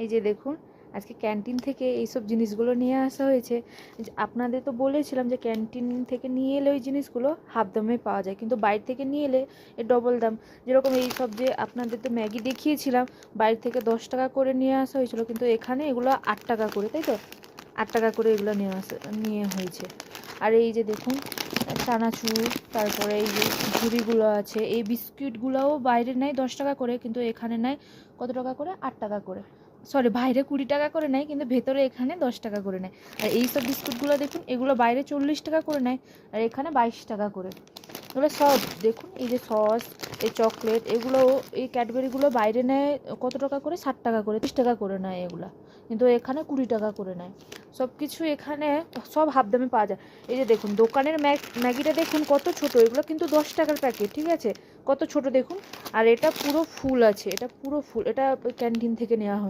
এই যে দেখুন আজকে ক্যান্টিন থেকে এইসব জিনিসগুলো নিয়ে আসা হয়েছে। আপনাদের তো বলেছিলাম যে ক্যান্টিন থেকে নিয়ে এলে ওই জিনিসগুলো হাফ দামে পাওয়া যায়, কিন্তু বাইরে থেকে নিয়ে এলে এর ডবল দাম। যেরকম এই সব যে আপনাদের তো ম্যাগি দেখিয়েছিলাম, বাইরে থেকে 10 টাকা করে নিয়ে আসা হয়েছিল, কিন্তু এখানে এগুলো 8 টাকা করে, তাই তো 8 টাকা করে এগুলো নিয়ে হয়েছে। আর এই যে দেখুন চানাচুর, তারপরে এই যে ঝুড়িগুলো আছে, এই বিস্কিটগুলোও বাইরে নেয় 10 টাকা করে, কিন্তু এখানে নেয় কত টাকা করে, 8 টাকা করে। সরি, বাইরে 20 টাকা করে নেয়, কিন্তু ভেতরে এখানে 10 টাকা করে নেয়। আর এই সব বিস্কুটগুলো দেখুন, এগুলো বাইরে 40 টাকা করে নেয়, আর এখানে 22 টাকা করে। এগুলো সব দেখুন, এই যে সস, এই চকলেট, এগুলো এই ক্যাডবেরিগুলো বাইরে নেয় কত টাকা করে, 60 টাকা করে, 30 টাকা করে নেয় এগুলো, কিন্তু এখানে 20 টাকা করে নেয়। সব কিছু এখানে সব হাফ দামে পাওয়া যায়। এই যে দেখুন দোকানের ম্যাগিটা দেখুন কত ছোট, এগুলো কিন্তু 10 টাকার প্যাকেট, ঠিক আছে, কত ছোট দেখুন। আর এটা পুরো ফুল আছে, এটা পুরো ফুল, এটা ক্যান্টিন থেকে নেওয়া হয়।